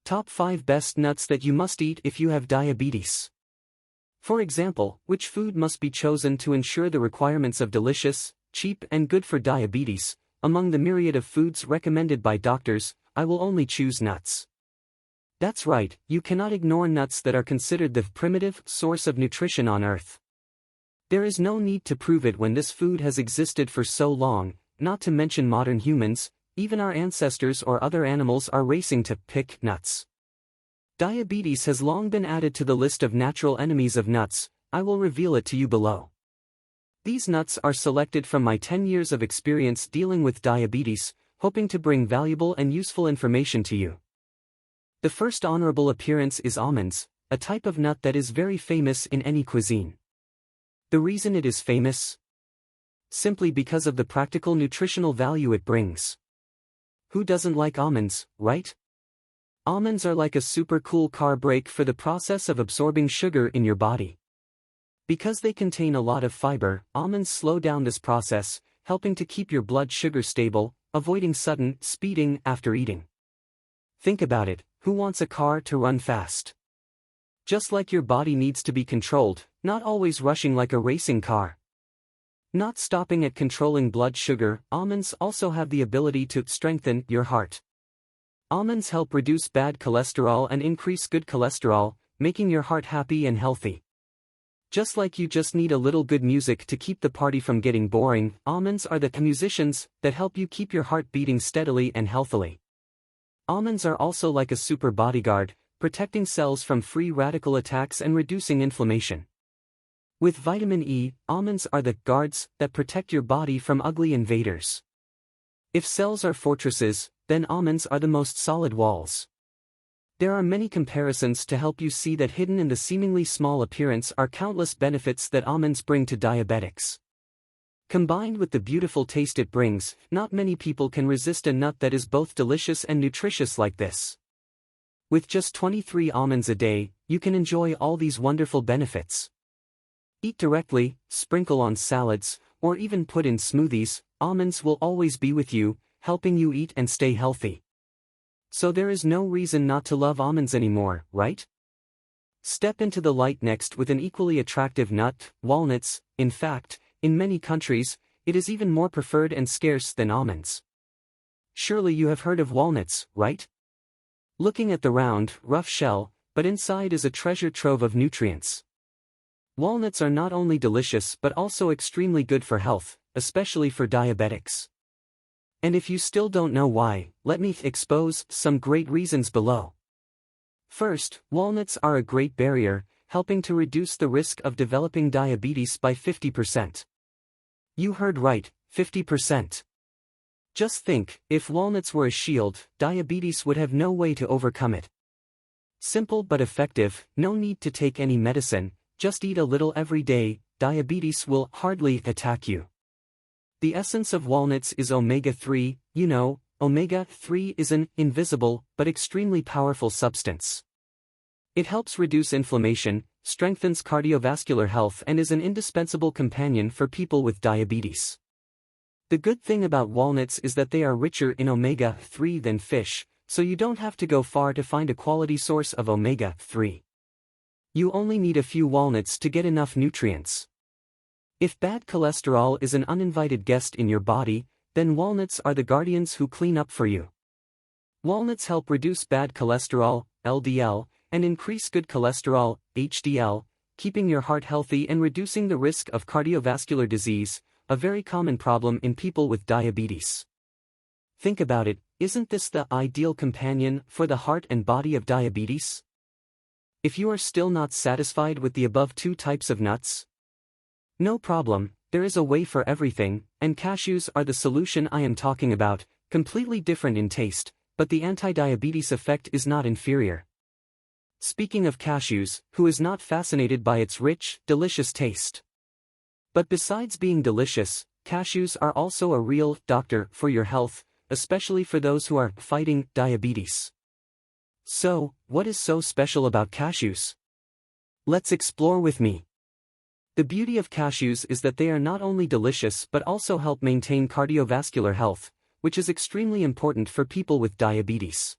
Top 5 best nuts that you must eat if you have diabetes. For example, which food must be chosen to ensure the requirements of delicious, cheap and good for diabetes? Among the myriad of foods recommended by doctors, I will only choose nuts. That's right, you cannot ignore nuts that are considered the primitive source of nutrition on Earth. There is no need to prove it when this food has existed for so long, not to mention modern humans, even our ancestors or other animals are racing to pick nuts. Diabetes has long been added to the list of natural enemies of nuts. I will reveal it to you below. These nuts are selected from my 10 years of experience dealing with diabetes, hoping to bring valuable and useful information to you. The first honorable appearance is almonds, a type of nut that is very famous in any cuisine. The reason it is famous? Simply because of the practical nutritional value it brings. Who doesn't like almonds, right? Almonds are like a super cool car brake for the process of absorbing sugar in your body. Because they contain a lot of fiber, almonds slow down this process, helping to keep your blood sugar stable, avoiding sudden speeding after eating. Think about it, who wants a car to run fast? Just like your body needs to be controlled, not always rushing like a racing car. Not stopping at controlling blood sugar, almonds also have the ability to strengthen your heart. Almonds help reduce bad cholesterol and increase good cholesterol, making your heart happy and healthy. Just like you just need a little good music to keep the party from getting boring, almonds are the musicians that help you keep your heart beating steadily and healthily. Almonds are also like a super bodyguard, protecting cells from free radical attacks and reducing inflammation. With vitamin E, almonds are the guards that protect your body from ugly invaders. If cells are fortresses, then almonds are the most solid walls. There are many comparisons to help you see that hidden in the seemingly small appearance are countless benefits that almonds bring to diabetics. Combined with the beautiful taste it brings, not many people can resist a nut that is both delicious and nutritious like this. With just 23 almonds a day, you can enjoy all these wonderful benefits. Eat directly, sprinkle on salads, or even put in smoothies. Almonds will always be with you, helping you eat and stay healthy. So there is no reason not to love almonds anymore, right? Step into the light next with an equally attractive nut, walnuts. In fact, in many countries, it is even more preferred and scarce than almonds. Surely you have heard of walnuts, right? Looking at the round, rough shell, but inside is a treasure trove of nutrients. Walnuts are not only delicious but also extremely good for health, especially for diabetics. And if you still don't know why, let me expose some great reasons below. First, walnuts are a great barrier, helping to reduce the risk of developing diabetes by 50%. You heard right, 50%. Just think, if walnuts were a shield, diabetes would have no way to overcome it. Simple but effective, no need to take any medicine, just eat a little every day, diabetes will hardly attack you. The essence of walnuts is omega-3, you know, omega-3 is an invisible but extremely powerful substance. It helps reduce inflammation, strengthens cardiovascular health and is an indispensable companion for people with diabetes. The good thing about walnuts is that they are richer in omega-3 than fish, so you don't have to go far to find a quality source of omega-3. You only need a few walnuts to get enough nutrients. If bad cholesterol is an uninvited guest in your body, then walnuts are the guardians who clean up for you. Walnuts help reduce bad cholesterol, LDL, and increase good cholesterol, HDL, keeping your heart healthy and reducing the risk of cardiovascular disease, a very common problem in people with diabetes. Think about it, isn't this the ideal companion for the heart and body of diabetes? If you are still not satisfied with the above two types of nuts, no problem, there is a way for everything, and cashews are the solution I am talking about, completely different in taste, but the anti-diabetes effect is not inferior. Speaking of cashews, who is not fascinated by its rich, delicious taste? But besides being delicious, cashews are also a real doctor for your health, especially for those who are fighting diabetes. So, what is so special about cashews? Let's explore with me. The beauty of cashews is that they are not only delicious but also help maintain cardiovascular health, which is extremely important for people with diabetes.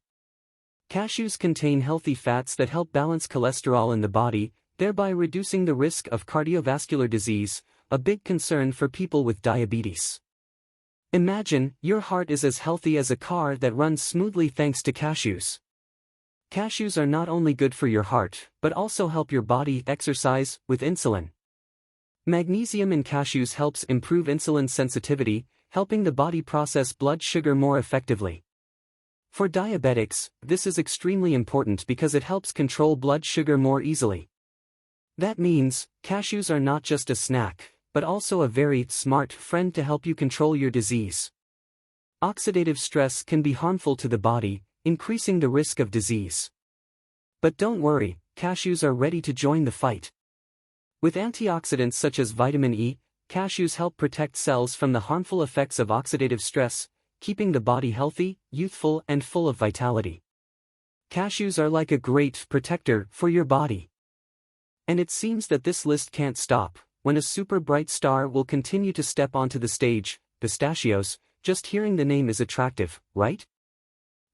Cashews contain healthy fats that help balance cholesterol in the body, thereby reducing the risk of cardiovascular disease, a big concern for people with diabetes. Imagine, your heart is as healthy as a car that runs smoothly thanks to cashews. Cashews are not only good for your heart, but also help your body exercise with insulin. Magnesium in cashews helps improve insulin sensitivity, helping the body process blood sugar more effectively. For diabetics, this is extremely important because it helps control blood sugar more easily. That means, cashews are not just a snack, but also a very smart friend to help you control your disease. Oxidative stress can be harmful to the body, increasing the risk of disease. But don't worry, cashews are ready to join the fight. With antioxidants such as vitamin E, cashews help protect cells from the harmful effects of oxidative stress, keeping the body healthy, youthful, and full of vitality. Cashews are like a great protector for your body. And it seems that this list can't stop. When a super bright star will continue to step onto the stage, pistachios. Just hearing the name is attractive, right?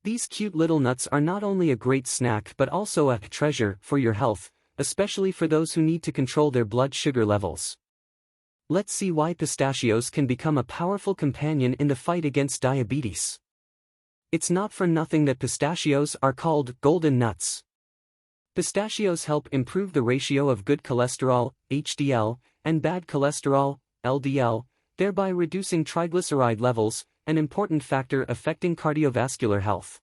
These cute little nuts are not only a great snack but also a treasure for your health, especially for those who need to control their blood sugar levels. Let's see why pistachios can become a powerful companion in the fight against diabetes. It's not for nothing that pistachios are called golden nuts. Pistachios help improve the ratio of good cholesterol, HDL, and bad cholesterol, LDL, thereby reducing triglyceride levels, an important factor affecting cardiovascular health.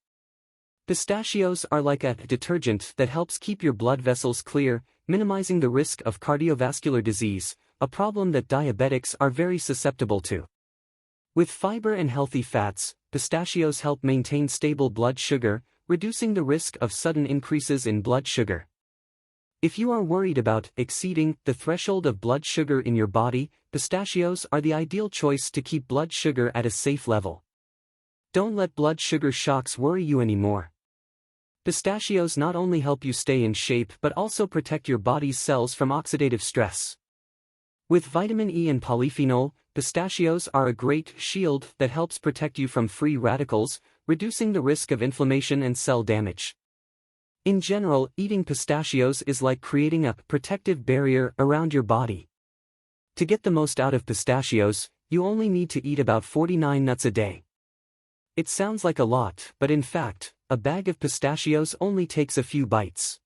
Pistachios are like a detergent that helps keep your blood vessels clear, minimizing the risk of cardiovascular disease, a problem that diabetics are very susceptible to. With fiber and healthy fats, pistachios help maintain stable blood sugar, reducing the risk of sudden increases in blood sugar. If you are worried about exceeding the threshold of blood sugar in your body, pistachios are the ideal choice to keep blood sugar at a safe level. Don't let blood sugar shocks worry you anymore. Pistachios not only help you stay in shape but also protect your body's cells from oxidative stress. With vitamin E and polyphenol, pistachios are a great shield that helps protect you from free radicals, reducing the risk of inflammation and cell damage. In general, eating pistachios is like creating a protective barrier around your body. To get the most out of pistachios, you only need to eat about 49 nuts a day. It sounds like a lot, but in fact, a bag of pistachios only takes a few bites.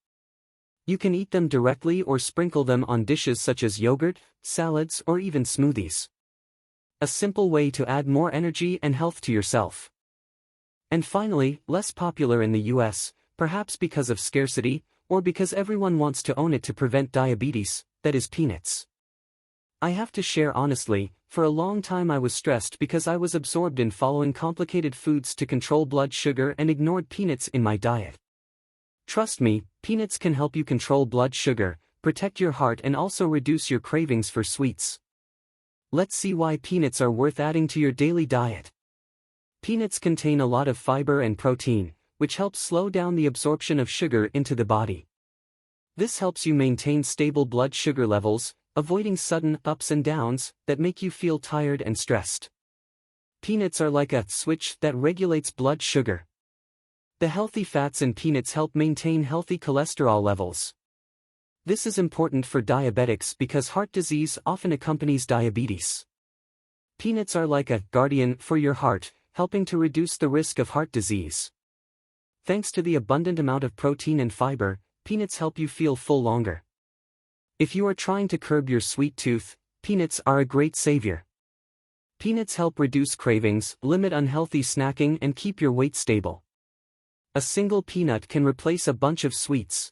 You can eat them directly or sprinkle them on dishes such as yogurt, salads, or even smoothies. A simple way to add more energy and health to yourself. And finally, less popular in the US, perhaps because of scarcity, or because everyone wants to own it to prevent diabetes, that is peanuts. I have to share honestly, for a long time I was stressed because I was absorbed in following complicated foods to control blood sugar and ignored peanuts in my diet. Trust me, peanuts can help you control blood sugar, protect your heart and also reduce your cravings for sweets. Let's see why peanuts are worth adding to your daily diet. Peanuts contain a lot of fiber and protein, which helps slow down the absorption of sugar into the body. This helps you maintain stable blood sugar levels, avoiding sudden ups and downs that make you feel tired and stressed. Peanuts are like a switch that regulates blood sugar. The healthy fats in peanuts help maintain healthy cholesterol levels. This is important for diabetics because heart disease often accompanies diabetes. Peanuts are like a guardian for your heart, helping to reduce the risk of heart disease. Thanks to the abundant amount of protein and fiber, peanuts help you feel full longer. If you are trying to curb your sweet tooth, peanuts are a great savior. Peanuts help reduce cravings, limit unhealthy snacking and keep your weight stable. A single peanut can replace a bunch of sweets.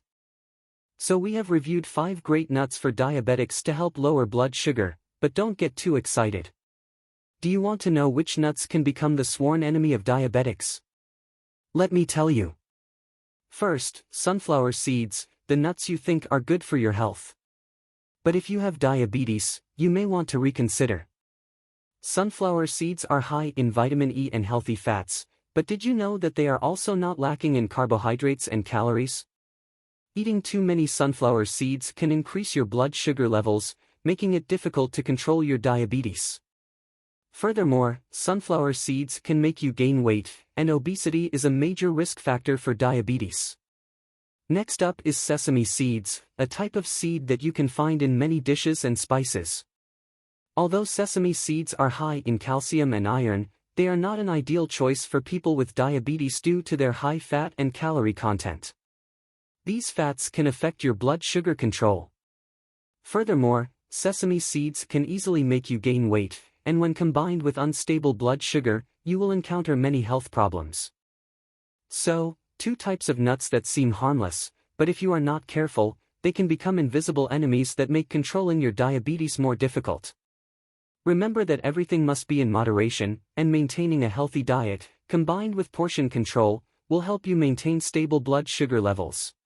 So we have reviewed 5 great nuts for diabetics to help lower blood sugar, but don't get too excited. Do you want to know which nuts can become the sworn enemy of diabetics? Let me tell you. First, sunflower seeds, the nuts you think are good for your health. But if you have diabetes, you may want to reconsider. Sunflower seeds are high in vitamin E and healthy fats, but did you know that they are also not lacking in carbohydrates and calories? Eating too many sunflower seeds can increase your blood sugar levels, making it difficult to control your diabetes. Furthermore, sunflower seeds can make you gain weight, and obesity is a major risk factor for diabetes. Next up is sesame seeds, a type of seed that you can find in many dishes and spices. Although sesame seeds are high in calcium and iron, they are not an ideal choice for people with diabetes due to their high fat and calorie content. These fats can affect your blood sugar control. Furthermore, sesame seeds can easily make you gain weight, and when combined with unstable blood sugar, you will encounter many health problems. So, two types of nuts that seem harmless, but if you are not careful, they can become invisible enemies that make controlling your diabetes more difficult. Remember that everything must be in moderation, and maintaining a healthy diet, combined with portion control, will help you maintain stable blood sugar levels.